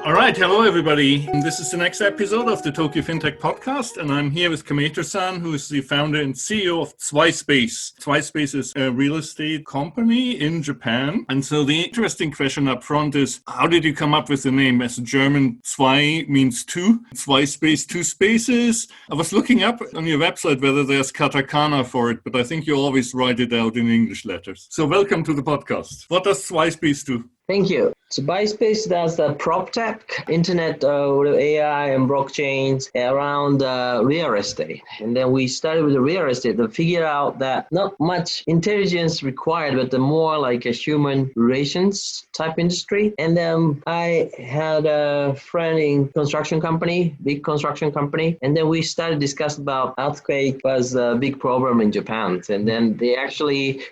All right, hello everybody. This is the next episode of the Tokyo FinTech podcast, and I'm here with Kameta-san, who is the founder and CEO of Zweispace. Zweispace is a real estate company in Japan. And so the interesting question up front is, how did you come up with the name? As a German, zwei means two, Zweispace, two spaces. I was looking up on your website whether there's katakana for it, but I think you always write it out in English letters. So welcome to the podcast. What does Zweispace do? Thank you. So Zweispace does the prop tech, internet with AI and blockchains around real estate. And then we started with the real estate to figure out that not much intelligence required, but the more like a human relations type industry. And then I had a friend in construction company, big construction company. And then we started discussing about earthquake was a big problem in Japan. And then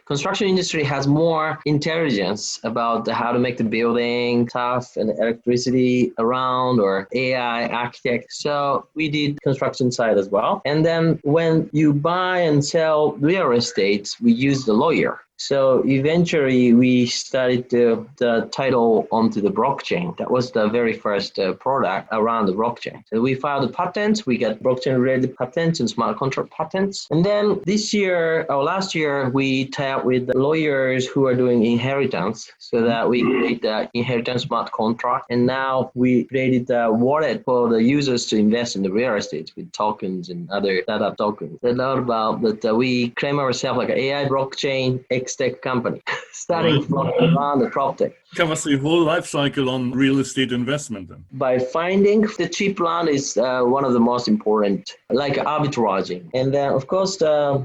construction industry has more intelligence about how to make the building tough and electricity around or AI architect. So we did construction side as well. And then when you buy and sell real estate, we use the lawyer. So eventually we started the title onto the blockchain. That was the very first product around the blockchain. So we filed the patents. We got blockchain related patents and smart contract patents. And then last year, we tied up with lawyers who are doing inheritance so that we create the inheritance smart contract. And now we created a wallet for the users to invest in the real estate with tokens and other startup tokens. It's not about that we claim ourselves like an AI blockchain tech company, starting from around the prop tech. Covers the whole life cycle on real estate investment then. By finding the cheap land is one of the most important, like arbitraging. And then, of course,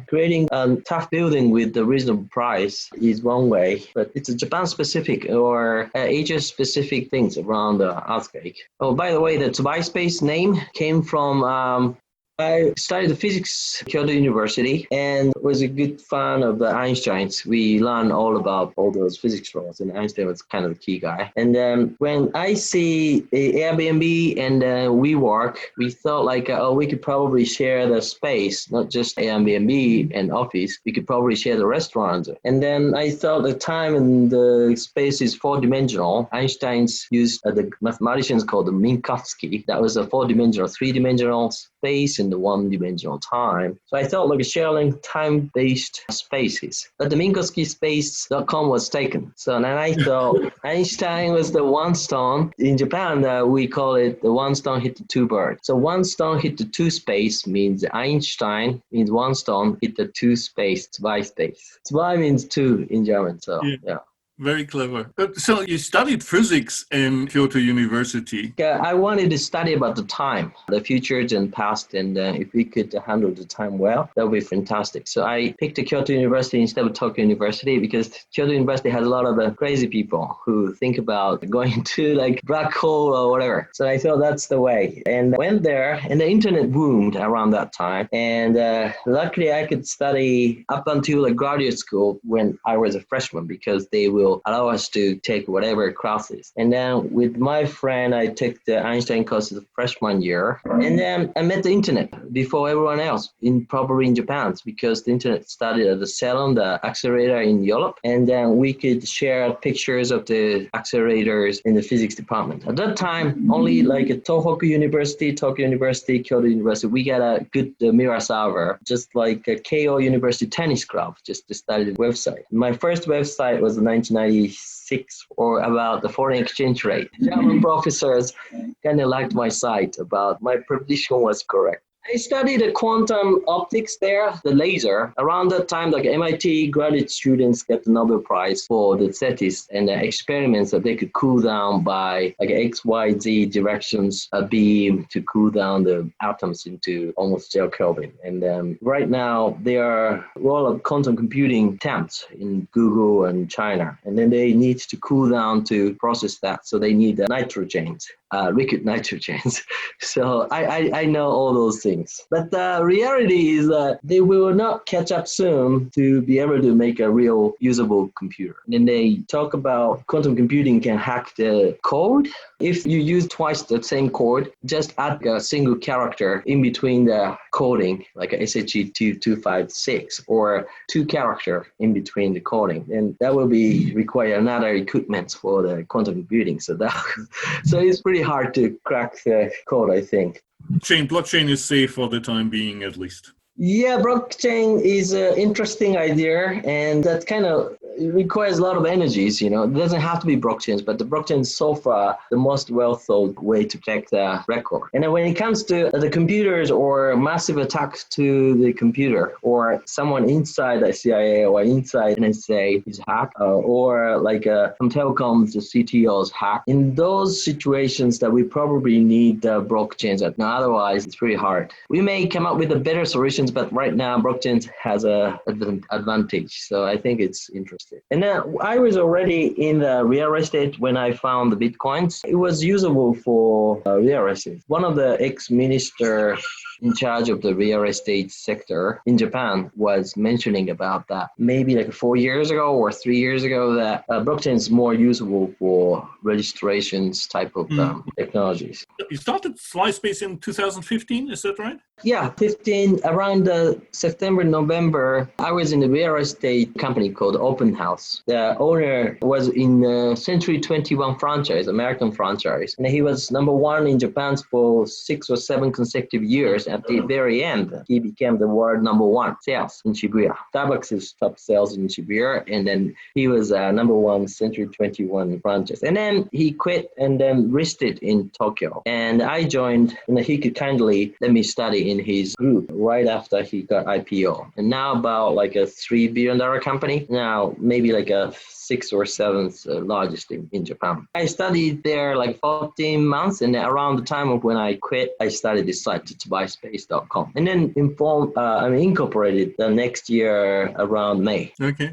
creating a tough building with a reasonable price is one way, but it's a Japan-specific or Asia-specific things around the earthquake. Oh, by the way, the Zweispace name came from I studied physics at Kyoto University and was a good fan of the Einsteins. We learned all about all those physics laws, and Einstein was kind of the key guy. And then when I see Airbnb and WeWork, we thought like, we could probably share the space, not just Airbnb and office. We could probably share the restaurants. And then I thought the time and the space is four-dimensional. Einstein's used the mathematicians called the Minkowski. That was a four-dimensional, three-dimensional space in the one-dimensional time. So I thought like sharing time-based spaces. But the Minkowski-space.com was taken. So then I thought Einstein was the one stone. In Japan, we call it the one stone hit the two birds. So one stone hit the two space means Einstein means one stone hit the two space, Zweispace. Zwei means two in German. So yeah. Very clever. So you studied physics in Kyoto University. I wanted to study about the time, the futures and past, and if we could handle the time well, that would be fantastic. So I picked Kyoto University instead of Tokyo University because Kyoto University has a lot of crazy people who think about going to like black hole or whatever. So I thought that's the way. And I went there, and the internet boomed around that time. And luckily I could study up until like graduate school when I was a freshman because they will allow us to take whatever classes. And then with my friend, I took the Einstein course the freshman year. And then I met the internet before everyone else, probably in Japan, because the internet started at the Salon, the accelerator in Europe. And then we could share pictures of the accelerators in the physics department. At that time, only like at Tohoku University, Tokyo University, Kyoto University, we got a good mirror server, just like a Keio University tennis club, just to study the website. My first website was 1996 or about the foreign exchange rate. German professors kind of liked my site about my prediction was correct. I studied the quantum optics there, the laser. Around that time, like MIT graduate students get the Nobel Prize for the thesis and the experiments that they could cool down by like X, Y, Z directions, a beam to cool down the atoms into almost 0 Kelvin. And right now, there are a lot of quantum computing attempts in Google and China. And then they need to cool down to process that. So they need nitrogens. Liquid nitrogens. So I know all those things. But the reality is that they will not catch up soon to be able to make a real usable computer. And then they talk about quantum computing can hack the code. If you use twice the same code, just add a single character in between the coding, like a SHE-2256, or 2 character in between the coding. And that will be require another equipment for the quantum computing. So it's pretty pretty hard to crack the code, I think. Blockchain is safe for the time being, at least. Yeah, blockchain is an interesting idea, and that kind of requires a lot of energies. It doesn't have to be blockchains, but the blockchain is so far the most well thought way to protect the record. And then when it comes to the computers or massive attacks to the computer, or someone inside the CIA or inside NSA is hacked, or like some telecoms, the CTO is hacked, in those situations that we probably need blockchains. Now, otherwise, it's pretty hard. We may come up with a better solutions, but right now blockchain has an advantage. So I think it's interesting. And then I was already in the real estate when I found the Bitcoins. It was usable for real estate. One of the ex-minister in charge of the real estate sector in Japan was mentioning about that maybe like 4 years ago or 3 years ago, that blockchain is more usable for registrations type of technologies. You started Zweispace in 2015, is that right? Yeah, 15, around September, November, I was in a real estate company called Openhouse. The owner was in Century 21 franchise, American franchise. And he was number one in Japan for 6 or 7 consecutive years. At the very end, he became the world number one sales in Shibuya. Starbucks is top sales in Shibuya. And then he was number one Century 21 franchise. And then he quit and then listed in Tokyo. And I joined, and he could kindly let me study in his group right after he got IPO. And now about like a $3 billion company. Now maybe like a 6th or 7th largest in Japan. I studied there like 14 months, and around the time of when I quit, I started this site, Zweispace.com, and then incorporated the next year around May. Okay.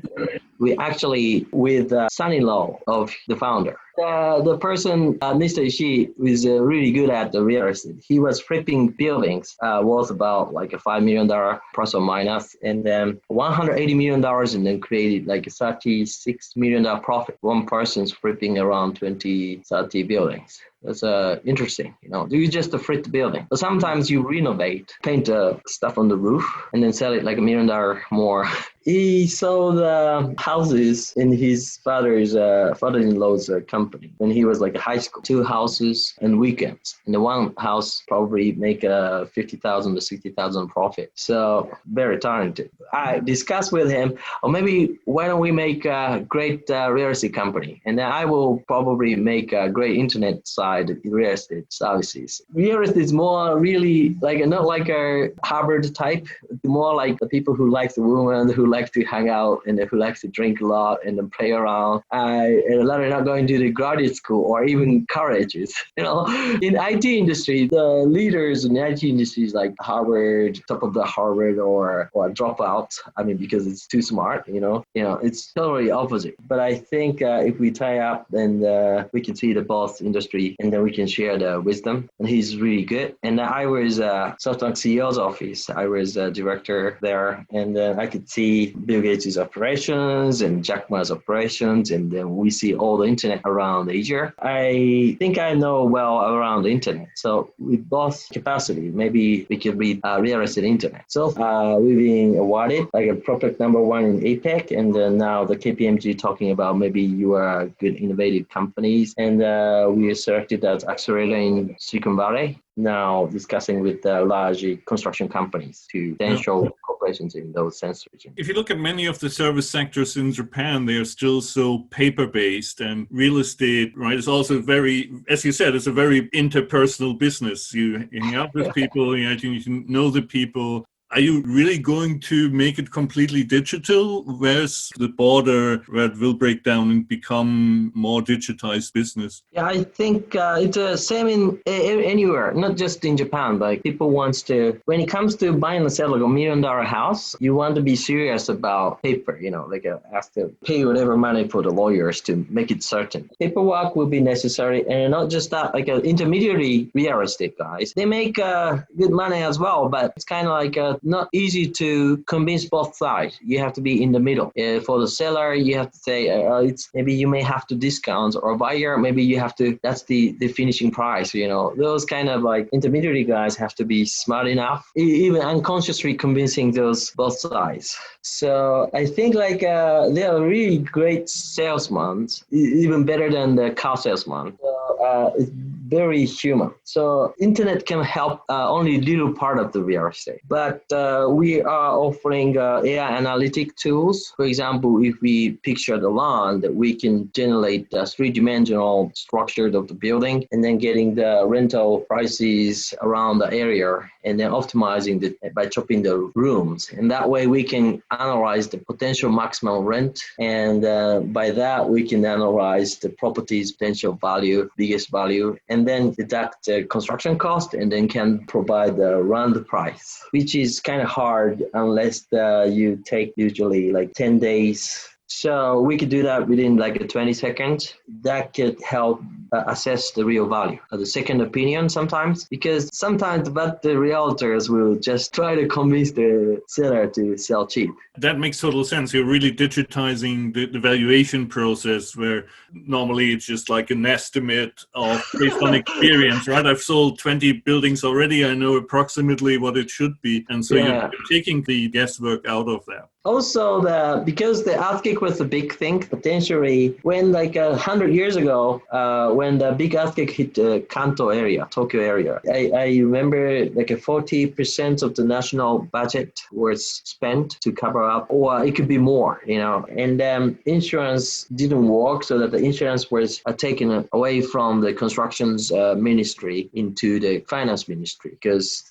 We actually with son-in-law of the founder. The person, Mr. Ishii, was really good at the real estate. He was flipping buildings worth about like a $5 million plus or minus, and then $180 million, and then created like a $36 million profit. One person's flipping around 20, 30 buildings. That's interesting, You just flip the building. But sometimes you renovate, paint stuff on the roof, and then sell it like $1 million more. He sold houses in his father-in-law's company when he was like a high school. 2 houses and weekends. And the one house probably make a $50,000 to $60,000 profit. So very talented. I discussed with him, or maybe why don't we make a great real estate company? And then I will probably make a great internet side real estate services. Real estate is more really like not like a Harvard type, more like the people who like the woman, who like to hang out, and who likes to drink a lot and then play around. And a lot are not going to the graduate school or even colleges. In IT industry, the leaders in the IT industry is like Harvard, top of the Harvard, or dropout. Because it's too smart. It's totally opposite. But I think if we tie up, then we can see the both industry, and then we can share the wisdom. And he's really good. And I was Softbank CEO's office. I was a director there, and I could see Bill Gates' operations and Jack Ma's operations, and then we see all the internet around Asia. I think I know well around the internet. So with both capacity, maybe we could read real estate internet. So we've been awarded like a product number 1 in APEC, and now the KPMG talking about maybe you are good innovative companies, and we are selected as accelerator in Silicon Valley. Now discussing with large construction companies to potential corporations in those sense regions. If you look at many of the service sectors in Japan, they are still so paper-based, and real estate, right, is also very, as you said, it's a very interpersonal business. You hang out with people, you know the people. Are you really going to make it completely digital? Where's the border where it will break down and become more digitized business? Yeah, I think it's the same in anywhere, not just in Japan. But people wants to, when it comes to buying and selling like $1 million house, you want to be serious about paper, have to pay whatever money for the lawyers to make it certain. Paperwork will be necessary, and not just that, like intermediary real estate guys, they make good money as well, but it's kind of like not easy to convince both sides. You have to be in the middle. For the seller, you have to say, it's maybe you may have to discount, or buyer, maybe you have to, that's the finishing price. Those kind of like intermediary guys have to be smart enough, even unconsciously convincing those both sides. So I think like they are really great salesmen, even better than the car salesman. So, it's very human. So internet can help only little part of the real estate. But we are offering AI analytic tools. For example, if we picture the land, we can generate the three-dimensional structure of the building and then getting the rental prices around the area and then optimizing by chopping the rooms. And that way we can analyze the potential maximum rent. And by that, we can analyze the property's potential value, biggest value, and then deduct the construction cost and then can provide the rent price, which is kind of hard unless you take usually like 10 days. So we could do that within like 20 seconds. That could help assess the real value. The second opinion sometimes, because sometimes but the realtors will just try to convince the seller to sell cheap. That makes total sense. You're really digitizing the valuation process, where normally it's just like an estimate of based on experience, right? I've sold 20 buildings already. I know approximately what it should be. And so you're taking the guesswork out of that. Also, because the earthquake was a big thing, potentially, when like 100 years ago, when the big earthquake hit the Kanto area, Tokyo area, I remember like 40% of the national budget was spent to cover up, or it could be more, and insurance didn't work, so that the insurance was taken away from the constructions ministry into the finance ministry, because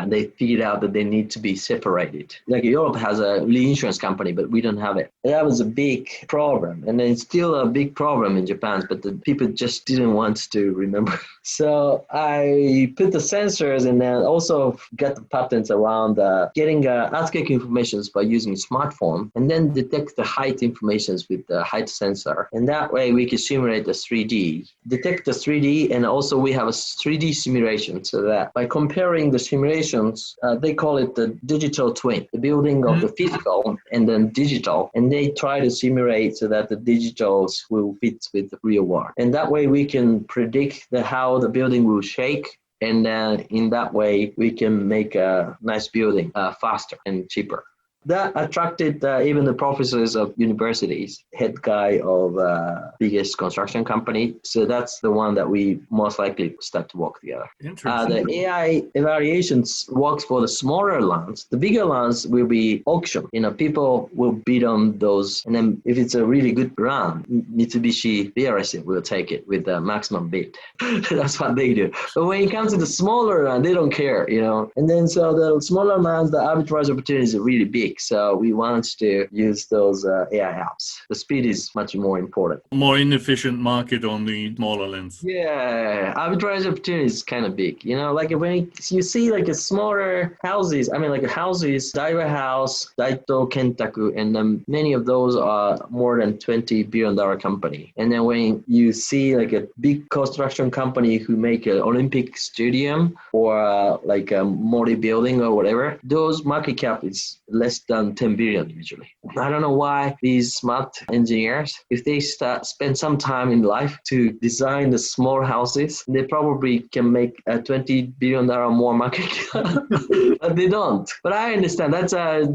they figured out that they need to be separated. Like Europe has a insurance company, but we don't have it. That was a big problem, and it's still a big problem in Japan, but the people just didn't want to remember. So I put the sensors and then also got the patents around getting earthquake information by using smartphone, and then detect the height information with the height sensor. And that way we can simulate the 3D, detect the 3D, and also we have a 3D simulation, so that by comparing the simulations, they call it the digital twin, the building of the physical and then digital, and they try to simulate so that the digitals will fit with the real world. And that way we can predict how the building will shake, and in that way we can make a nice building faster and cheaper. That attracted even the professors of universities, head guy of biggest construction company. So that's the one that we most likely start to work together. The AI evaluations works for the smaller lands. The bigger lands will be auction. People will bid on those, and then if it's a really good land, Mitsubishi real estate will take it with the maximum bid. That's what they do. But when it comes to the smaller land, they don't care, And then so the smaller lands, the arbitrage opportunities are really big. So we want to use those AI apps. The speed is much more important. More inefficient market on the smaller lands. Yeah, arbitrage opportunity is kind of big. Like when you see like a smaller houses, houses, Daiwa House, Daito, Kentaku, and many of those are more than $20 billion company. And then when you see like a big construction company who make an Olympic stadium or like a Mori building or whatever, those market cap is less than 10 billion usually. I don't know why these smart engineers, if they spend some time in life to design the small houses, they probably can make a $20 billion more market cap. But they don't. But I understand that's a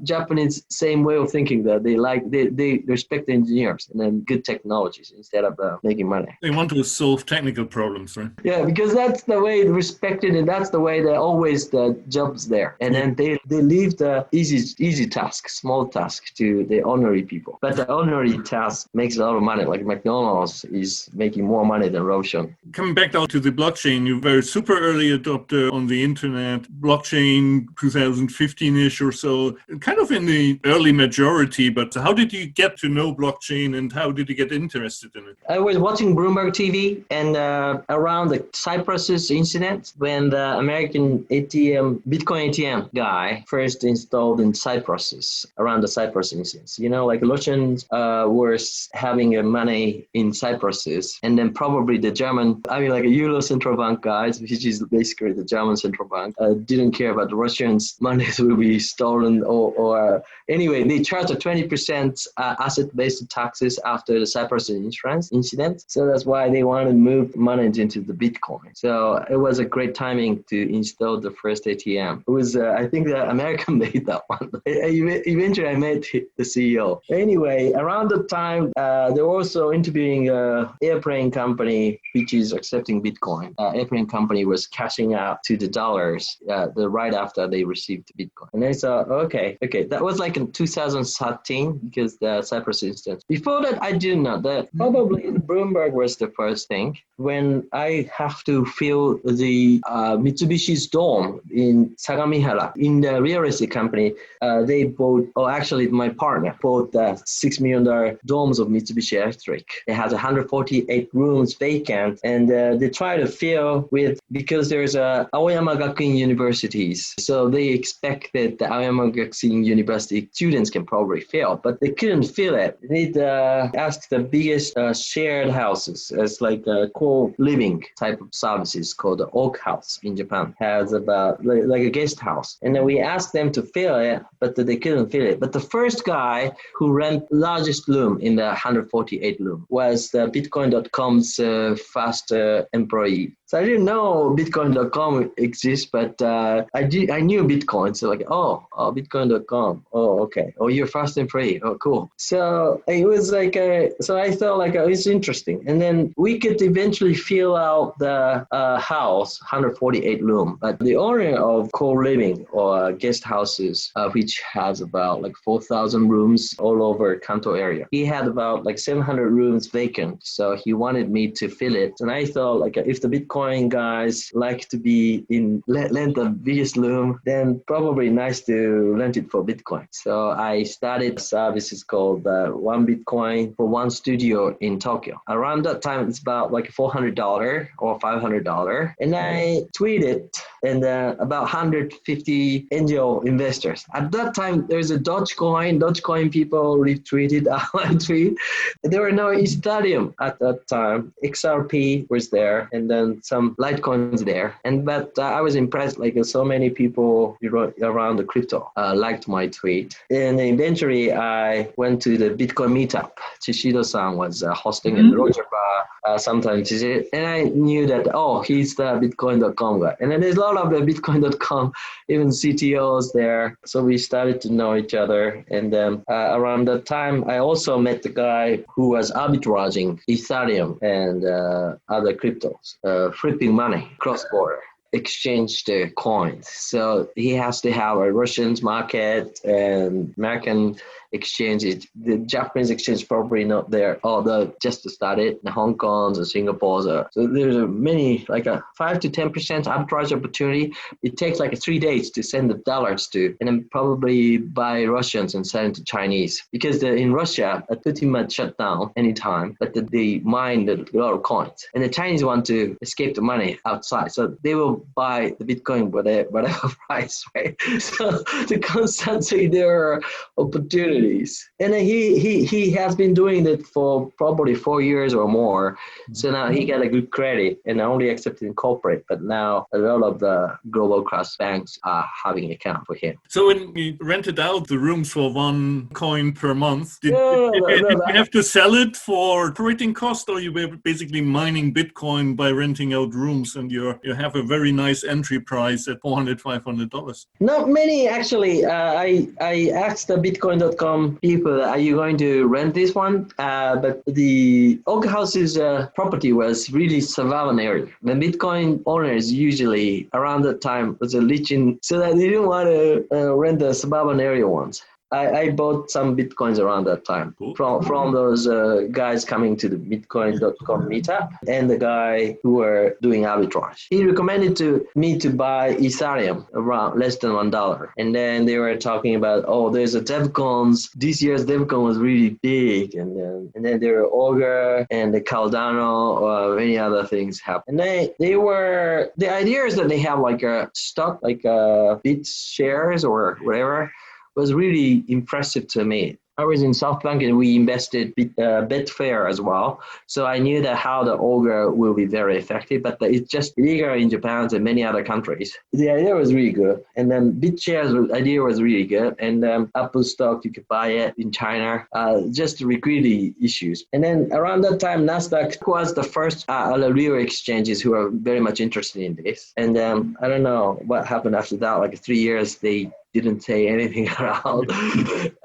Japanese same way of thinking, that they respect the engineers and then good technologies instead of making money. They want to solve technical problems, right? Yeah, because that's the way they respected, and that's the way they're always the jobs there. And then they leave the easy task, small task to the honorary people. But the honorary task makes a lot of money. Like McDonald's is making more money than Roshan. Coming back now to the blockchain, you were super early adopter on the internet, blockchain 2015-ish or so, kind of in the early majority. But how did you get to know blockchain, and how did you get interested in it? I was watching Bloomberg TV, and around the Cyprus incident, when the American Bitcoin ATM guy first installed in Cyprus, around the Cyprus instance. Like Russians were having money in Cyprus, and then probably the German, like a Euro central bank guys, which is basically the German central bank, didn't care about the Russians' money will be stolen or anyway, they charged a 20% asset-based taxes after the Cyprus incident. So that's why they wanted to move money into the Bitcoin. So it was a great timing to install the first ATM. It was, I think the American made that one. one. Eventually, I met the CEO. Anyway, around the time, they were also interviewing an airplane company which is accepting Bitcoin. Airplane company was cashing out to the dollars right after they received Bitcoin. And I thought, okay. That was like in 2013 because the Cyprus instance. Before that, I didn't know that probably Bloomberg was the first thing. When I have to fill the Mitsubishi's dome in Sagamihara, in the real estate company, they bought, or actually my partner bought the $6 million domes of Mitsubishi Electric. It has 148 rooms vacant, and they try to fill with, because there's Aoyama Gakuin universities. So they expected the Aoyama Gakuin University students can probably fill, but they couldn't fill it. They asked the biggest shared houses as like a co-living type of services called the Openhouse in Japan. Has about like a guest house. And then we asked them to fill it, but they couldn't fill it. But the first guy who ran largest room in the 148 room was the Bitcoin.com's first employee. So I didn't know Bitcoin.com exists, but I knew Bitcoin. So like, Bitcoin.com. Oh, okay. Oh, you're first employee. Oh, cool. So it was like, so I thought like it was interesting. And then we could eventually fill out the house, 148 room. But the owner of co-living or guest houses, which has about like 4,000 rooms all over Kanto area, he had about like 700 rooms vacant. So he wanted me to fill it. And I thought like if the Bitcoin guys like to be in lend the biggest room, then probably nice to rent it for Bitcoin. So I started services called One Bitcoin for one studio in Tokyo. Around that time, it's about like $400 or $500. And I tweeted, and about 150 angel investors. At that time, there's a Dogecoin people retweeted our tweet. There were no Ethereum at that time. XRP was there, and then some Litecoins there. But I was impressed, like so many people around the crypto liked my tweet. And eventually I went to the Bitcoin meetup. Chishido-san was hosting and Roger Bar sometimes visited. And I knew that, he's the Bitcoin.com guy. And then there's a lot of the Bitcoin.com, even CTOs there. So we started to know each other. And then around that time, I also met the guy who was arbitraging Ethereum and other cryptos, flipping money cross-border, exchange the coins. So he has to have a Russian market and American exchanges. The Japanese exchange probably not there, although just started in Hong Kong and Singapore. So there's many, like a 5 to 10% arbitrage opportunity. It takes like 3 days to send the dollars to, and then probably buy Russians and send it to Chinese. Because in Russia, pretty much shut down anytime, but they mine a lot of coins. And the Chinese want to escape the money outside. So they will buy the Bitcoin whatever price, right? So constantly there are opportunities. And he has been doing that for probably 4 years or more. So now he got a good credit and only accepted in corporate. But now a lot of the global class banks are having an account for him. So when you rented out the rooms for $1 per month, did you have to sell it for operating cost, or you were basically mining Bitcoin by renting out rooms, and you have a very nice entry price at $400, $500? Not many, actually. I asked the Bitcoin.com people, are you going to rent this one? But the Oak House's property was really suburban area. The Bitcoin owners usually around that time was a leeching, so that they didn't want to rent the suburban area ones. I bought some Bitcoins around that time from those guys coming to the Bitcoin.com meetup and the guy who were doing arbitrage. He recommended me to buy Ethereum around less than $1. And then they were talking about, there's a DevCons. This year's DevCon was really big. And then there were Augur and the Cardano or many other things happened. And the idea is that they have like a stock, like Bit shares or whatever, was really impressive to me. I was in Softbank and we invested Betfair as well. So I knew that how the Augur will be very effective, but it's just illegal in Japan and many other countries. The idea was really good. And then BitShares idea was really good. And Apple stock, you could buy it in China, just liquidity issues. And then around that time, NASDAQ was the first real exchanges who are very much interested in this. And I don't know what happened after that, like 3 years, they didn't say anything around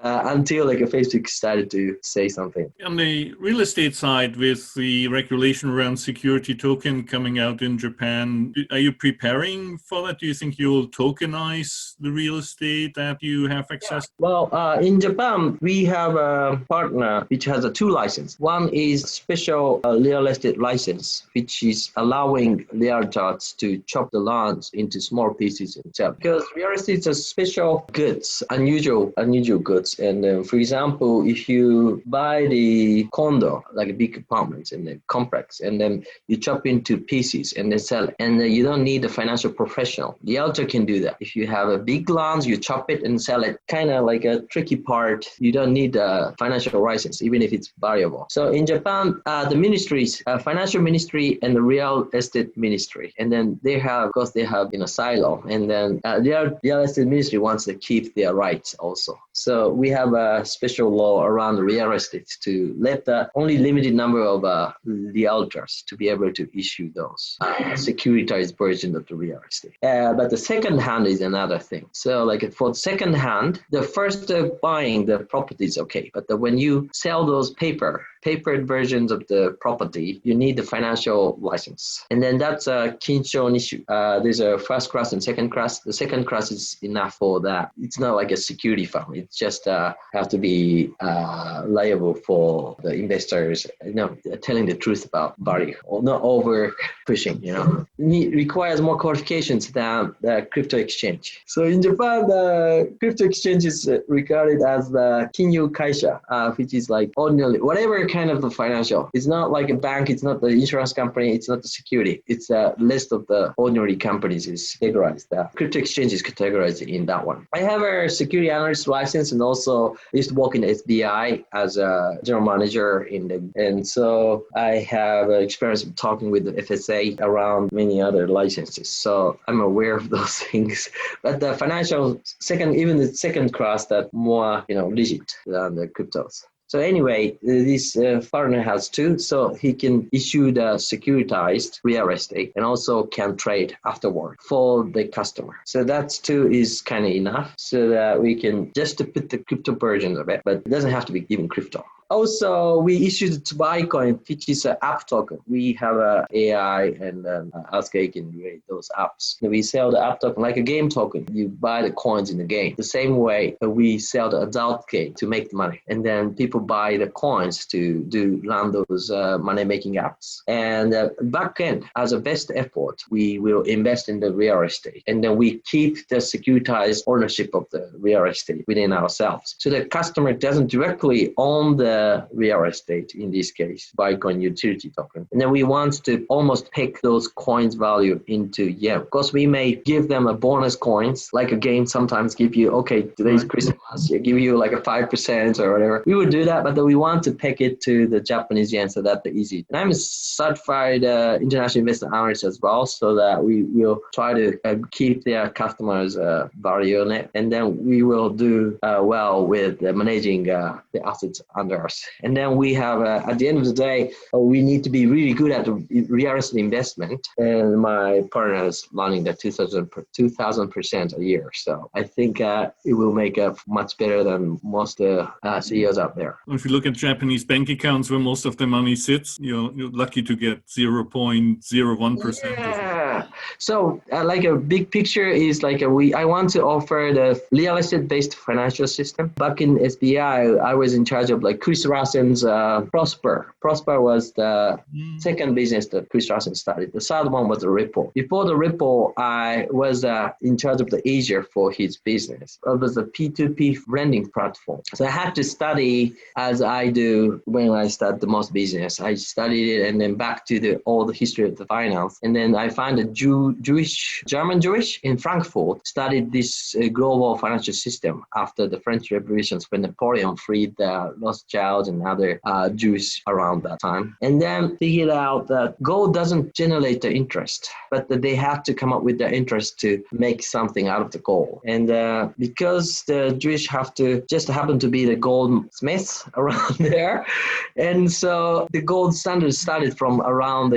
until like Facebook started to say something. On the real estate side, with the regulation around security token coming out in Japan, are you preparing for that? Do you think you'll tokenize the real estate that you have access to? Well, in Japan, we have a partner which has a 2 license. One is special real estate license, which is allowing realtors to chop the lands into small pieces and sell. Because real estate is special goods, unusual goods. And for example, if you buy the condo, like a big apartments in the complex, and then you chop into pieces and then sell it, and you don't need a financial professional. The realtor can do that. If you have a big lands, you chop it and sell it. Kind of like a tricky part. You don't need a financial license, even if it's variable. So in Japan, the ministries, financial ministry and the real estate ministry, and then they have, of course, they have in a silo, and then the real estate ministry wants to keep their rights also. So we have a special law around real estate to let only limited number of realtors to be able to issue those securitized version of the real estate. But the second hand is another thing. So like for second hand, the first buying the property is okay, but when you sell those papered versions of the property, you need the financial license. And then that's a kinshon issue. There's a first class and second class. The second class is enough for that. It's not like a security fund. It's just have to be liable for the investors, telling the truth about value, or not over pushing, It requires more qualifications than the crypto exchange. So in Japan, the crypto exchange is regarded as the kinyu kaisha, which is like ordinary, whatever kind of the financial. It's not like a bank, it's not the insurance company, it's not the security. It's a list of the ordinary companies is categorized. The crypto exchange is categorized in that one. I have a security analyst license, and also I used to work in the SBI as a general manager and so I have experience of talking with the FSA around many other licenses. So I'm aware of those things. But the financial even the second class, that more, legit than the cryptos. So anyway, this partner has 2, so he can issue the securitized real estate and also can trade afterward for the customer. So that's 2 is kind of enough, so that we can just to put the crypto versions of it, but it doesn't have to be even crypto. Also, we issued Bitcoin, which is an app token. We have a AI and Aska can create those apps. We sell the app token like a game token. You buy the coins in the game. The same way we sell the adult game to make the money. And then people buy the coins to run those money-making apps. And back end, as a best effort, we will invest in the real estate. And then we keep the securitized ownership of the real estate within ourselves. So the customer doesn't directly own the real estate, in this case, Bitcoin utility token. And then we want to almost pick those coins value into yen. Of course, we may give them a bonus coins, like a game sometimes give you, okay, today's Christmas, give you like a 5% or whatever. We would do that, but then we want to pick it to the Japanese yen so that's easy. And I'm a certified international investment analyst as well, so that we will try to keep their customers' value on it. And then we will do well with managing the assets under us. And then we have, at the end of the day, we need to be really good at real estate investment. And my partner is running the 2,000% a year. So I think it will make it much better than most CEOs out there. If you look at Japanese bank accounts where most of the money sits, you're lucky to get 0.01%. Yeah. So like a big picture is like I want to offer the real estate-based financial system. Back in SBI, I was in charge of like Chris Larsen's Prosper. Prosper was the second business that Chris Larsen started. The third one was the Ripple. Before the Ripple, I was in charge of the Asia for his business. It was a P2P lending platform. So I had to study, as I do when I start the most business. I studied it and then back to all the history of the finance. And then I found a German Jewish in Frankfurt studied this global financial system after the French revolutions when Napoleon freed the Rothschilds and other Jews around that time. And then figured out that gold doesn't generate the interest, but that they have to come up with the interest to make something out of the gold. And because the Jewish have to just happen to be the goldsmiths around there, and so the gold standard started from around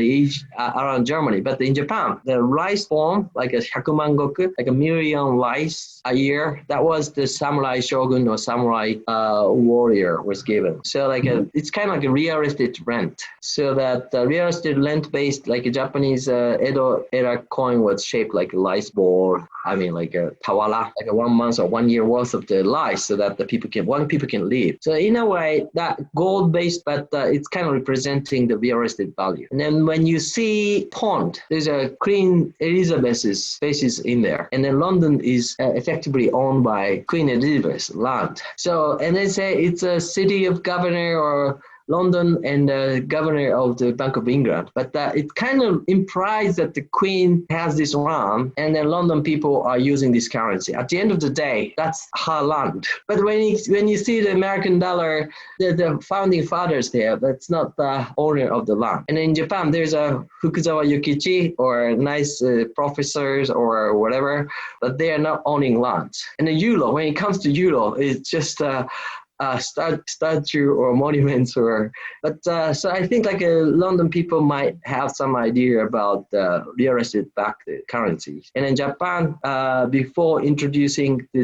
around Germany. But in Japan, the rice form, like a hyakumangoku, like 1,000,000 rice a year. That was the samurai shogun or samurai warrior was given. So like it's kind of like a real estate rent. So that real estate rent based, like a Japanese Edo era coin was shaped like a rice ball. I mean, like a tawara, like a 1 month or 1 year worth of the rice, so that the people can live. So in a way, that gold based, but it's kind of representing the real estate value. And then when you see pond, there's a Queen Elizabeth's faces in there, and then London is effectively owned by Queen Elizabeth's land. So, and they say it's a city of governor or London and the governor of the Bank of England. But it kind of implies that the Queen has this land and then London people are using this currency. At the end of the day, that's her land. But when you see the American dollar, the founding fathers there, that's not the owner of the land. And in Japan, there's a Fukuzawa Yukichi or nice professors or whatever, but they are not owning lands. And the euro, when it comes to euro, it's just statue or monuments so I think like London people might have some idea about real estate backed currencies. And in Japan, before introducing the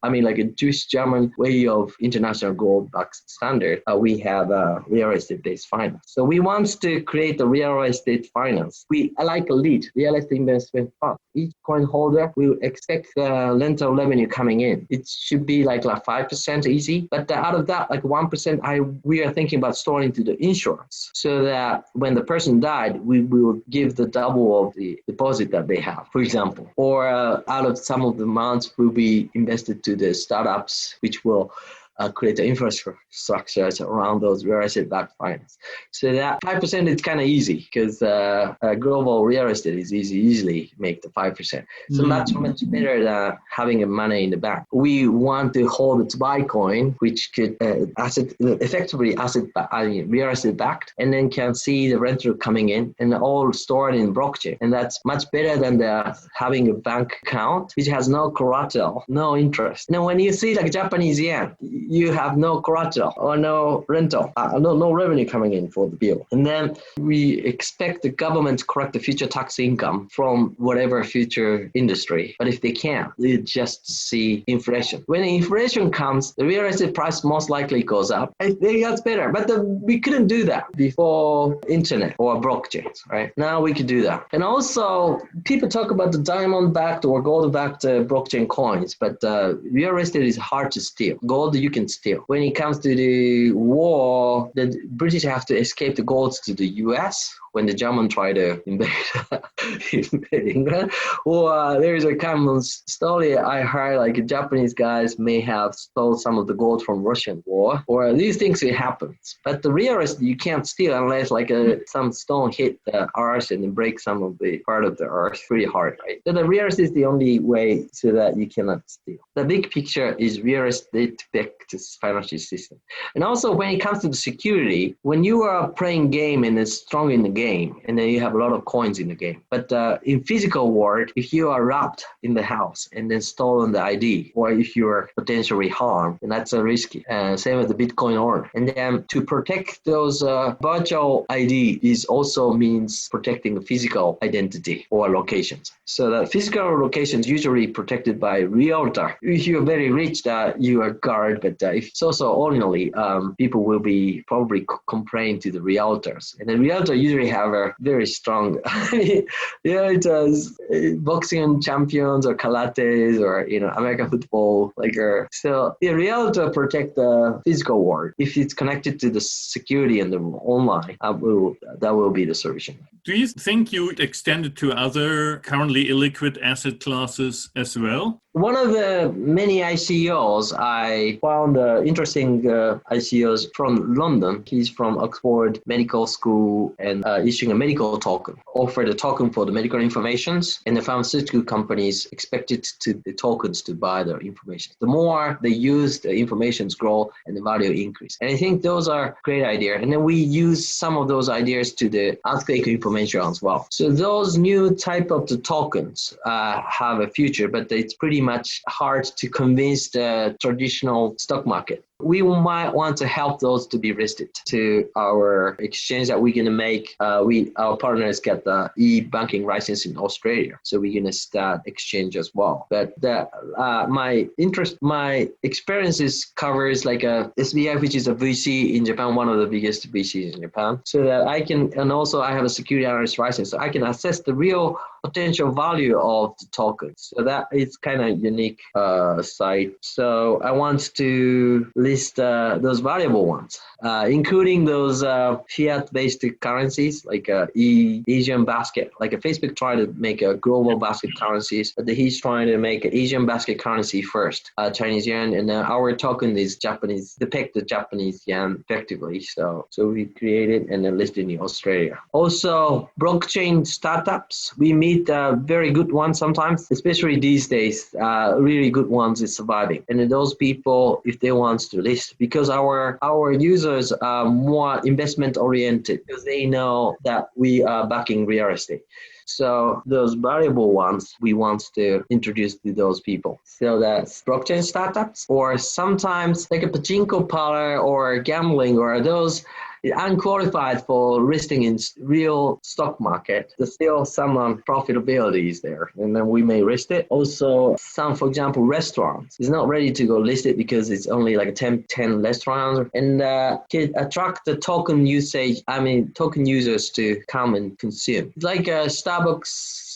like a Jewish German way of international gold backed standard, we have real estate based finance. So we want to create a real estate finance. I like a lead, real estate investment fund. Each coin holder will expect rental revenue coming in. It should be like 5% easy, but out of that, like 1%, we are thinking about storing to the insurance, so that when the person died, we will give the double of the deposit that they have, for example. Or out of some of the amounts will be invested to the startups, which will create the infrastructures around those real estate backed finance. So that 5% is kind of easy because global real estate is easily make the 5%. So much better than having money in the bank. We want to hold its buy coin, which could effectively real estate backed, and then can see the rental coming in and all stored in blockchain. And that's much better than having a bank account which has no collateral, no interest. Now, when you see like Japanese yen, you have no collateral or no rental, no revenue coming in for the bill. And then we expect the government to collect the future tax income from whatever future industry. But if they can't, they just see inflation. When inflation comes, the real estate price most likely goes up. I think that's better. But we couldn't do that before internet or blockchains, right? Now we could do that. And also, people talk about the diamond-backed or gold-backed blockchain coins, but real estate is hard to steal. Gold, you can steal. When it comes to the war, the British have to escape the gold to the US when the German tried to invade England. Or there is a common story I heard, like Japanese guys may have stole some of the gold from Russian war, or these things will happen. But the real estate you can't steal unless like some stone hit the earth and break some of the part of the earth pretty hard, right? So the real estate is the only way so that you cannot steal. The big picture is real estate backed financial system. And also when it comes to the security, when you are playing game and it's strong in the game, and then you have a lot of coins in the game. But in physical world, if you are robbed in the house and then stolen the ID, or if you are potentially harmed, and that's a risky. Same as the Bitcoin owner. And then to protect those virtual ID is also means protecting the physical identity or locations. So the physical locations usually protected by realtor. If you're very rich, you are guard, but if it's also ordinarily, people will be probably complain to the realtors. And the realtor usually have a very strong, boxing champions or karates or, American football. So the realtor protect the physical world. If it's connected to the security and the online, that will be the solution. Do you think you would extend it to other currently illiquid asset classes as well? One of the many ICOs, I found interesting ICOs from London. He's from Oxford Medical School and issuing a medical token, offered a token for the medical informations, and the pharmaceutical companies expected the tokens to buy the information. The more they use, the informations grow and the value increase. And I think those are great ideas. And then we use some of those ideas to the earthquake information as well. So those new type of the tokens have a future, but it's pretty much hard to convince the traditional stock market. we might want to help those to be listed to our exchange that we're going to make. Our partners get the e-banking license in Australia, so we're going to start exchange as well. But my experiences covers like a SBI, which is a VC in Japan, one of the biggest VCs in Japan, so that I can, and also I have a security analyst license, so I can assess the real potential value of the tokens. So that is kind of unique site. So I want to list those valuable ones, including those fiat-based currencies like Asian basket. Like Facebook tried to make a global basket currencies, but he's trying to make an Asian basket currency first, Chinese yuan, and our token is Japanese, depict the Japanese yen effectively. So we created and then listed in Australia. Also, blockchain startups. We meet very good ones sometimes, especially these days. Really good ones is surviving, and then those people, if they want to list, because our users are more investment oriented, because they know that we are backing real estate. So those valuable ones we want to introduce to those people. So that's blockchain startups, or sometimes like a pachinko parlor or gambling, or those unqualified for listing in real stock market. There's still some profitability is there, and then we may list it. Also, some, for example, restaurants is not ready to go list it because it's only like 10 restaurants, and can attract the token users to come and consume. It's like Starbucks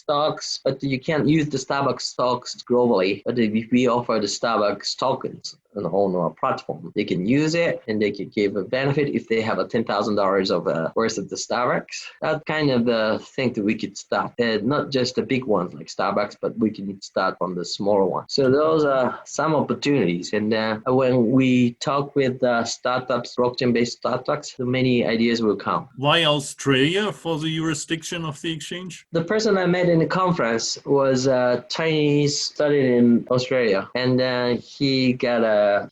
stocks, but you can't use the Starbucks stocks globally. But if we offer the Starbucks tokens on our platform, they can use it and they can give a benefit if they have a $10,000 of worth of the Starbucks. That's kind of the thing that we could start. Not just the big ones like Starbucks, but we can start from the smaller ones. So those are some opportunities. And when we talk with startups, blockchain-based startups, many ideas will come. Why Australia for the jurisdiction of the exchange? The person I met in the conference was Chinese, studied in Australia, and he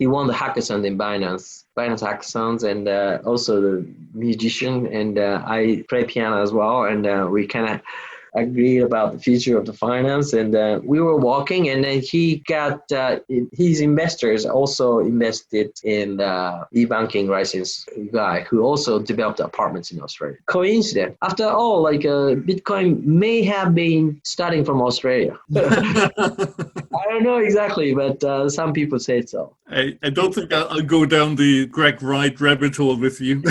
won the hackathon in Binance hackathons, and also the musician, and I play piano as well, and we kind of agreed about the future of the finance, and we were walking, and then he got his investors also invested in the e-banking license guy who also developed apartments in Australia. Coincidence. After all, like Bitcoin may have been starting from Australia. I don't know exactly, but some people say so. I don't think I'll go down the Greg Wright rabbit hole with you.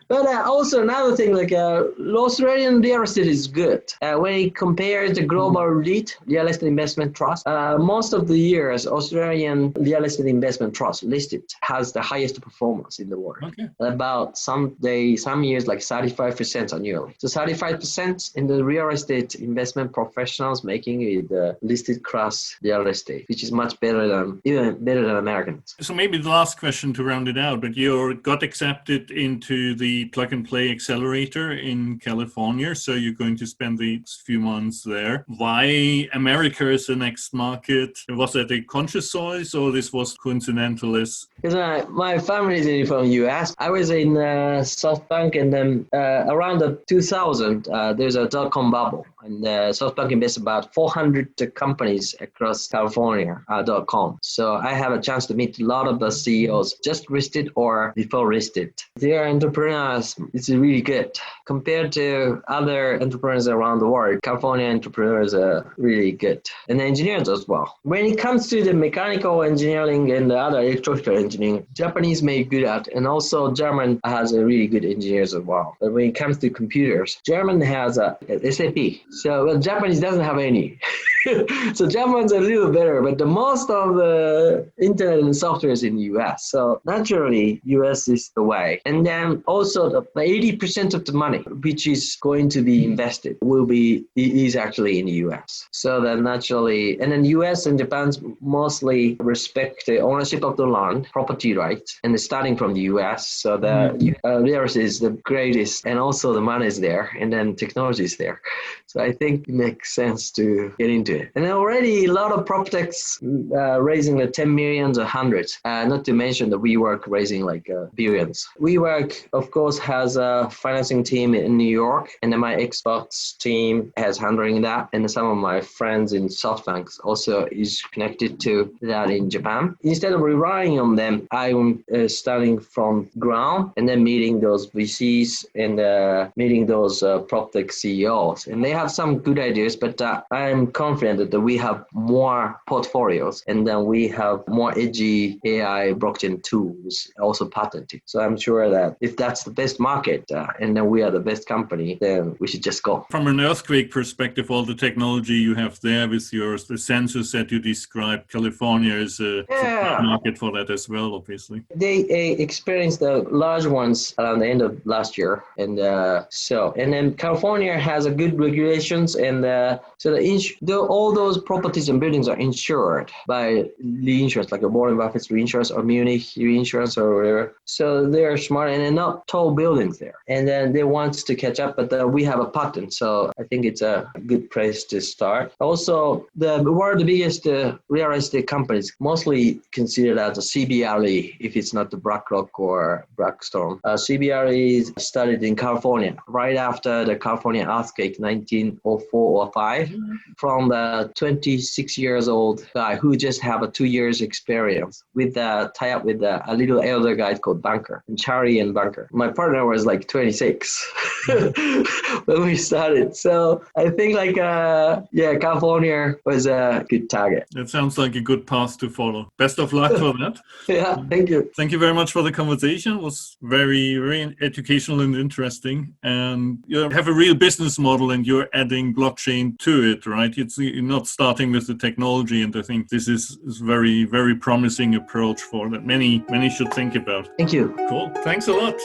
But also another thing, like Australian real estate is good. When you compare the global REIT, real estate investment trust, most of the years Australian real estate investment trust listed has the highest performance in the world. Okay. About some years like 35% annually. So 35% in the real estate investment professionals making it listed class real estate, which is much better than Americans. So maybe the last question to round it out, but you got accepted into the plug and play accelerator in California, so you're going to spend the few months there. Why America is the next market? Was that a conscious choice, or this was coincidental? Because my family is from US. I was in Softbank, and then around the 2000, there's a dot-com bubble, and Softbank invests about 400 companies across California, .com. So I have a chance to meet a lot of the CEOs just listed or before listed. Their entrepreneurs is really good compared to other entrepreneurs around the world. California entrepreneurs are really good, and engineers as well. When it comes to the mechanical engineering and the other electrical engineering, Japanese made good at, and also German has a really good engineers as well. But when it comes to computers, German has a SAP. So Japanese doesn't have any. So German's a little better, but the most of the internet and software is in the US. So naturally, US is the way. And then also the 80% of the money, which is going to be invested, is actually in the US. So that naturally, and then US and Japan mostly respect the ownership of the land, property rights, and starting from the US. So the real estate is the greatest, and also the money is there, and then technology is there. So I think it makes sense to get into it. And already a lot of prop techs raising the 10 millions or hundreds, not to mention the WeWork raising like billions. WeWork, of course, has a financing team in New York, and then my Xbox team has handling that. And some of my friends in Softbank also is connected to that in Japan. Instead of relying on them, I'm starting from ground and then meeting those VCs and meeting those prop tech CEOs. And they have some good ideas, but I'm confident that we have more portfolios and then we have more edgy AI blockchain tools also patented. So I'm sure that if that's the best market and then we are the best company, then we should just go. From an earthquake perspective, all the technology you have there with the sensors that you described, California is a market for that as well, obviously. They experienced the large ones around the end of last year. And then California has a good regulations, and so all those properties and buildings are insured by reinsurance, like a Warren Buffett's reinsurance or Munich reinsurance or whatever. So they're smart, and they're not tall buildings there. And then they want to catch up, but we have a patent. So I think it's a good place to start. Also, one of the biggest real estate companies, mostly considered as a CBRE, if it's not the BlackRock or Blackstone. CBRE started in California right after the California earthquake, 1904 or 5, from the 26 years old guy who just have a 2 years experience with tie up with a little elder guy called Banker, and Charlie and Banker. My partner was like 26 when we started. So I think California was a good target. That sounds like a good path to follow. Best of luck for that. Yeah, thank you. Thank you very much for the conversation. It was very, very educational and interesting. And you have a real business model and you're adding blockchain to it, right? You're not starting with the technology. And I think this is very, very promising approach for that many should think about. Thank you. Cool. Thanks a lot.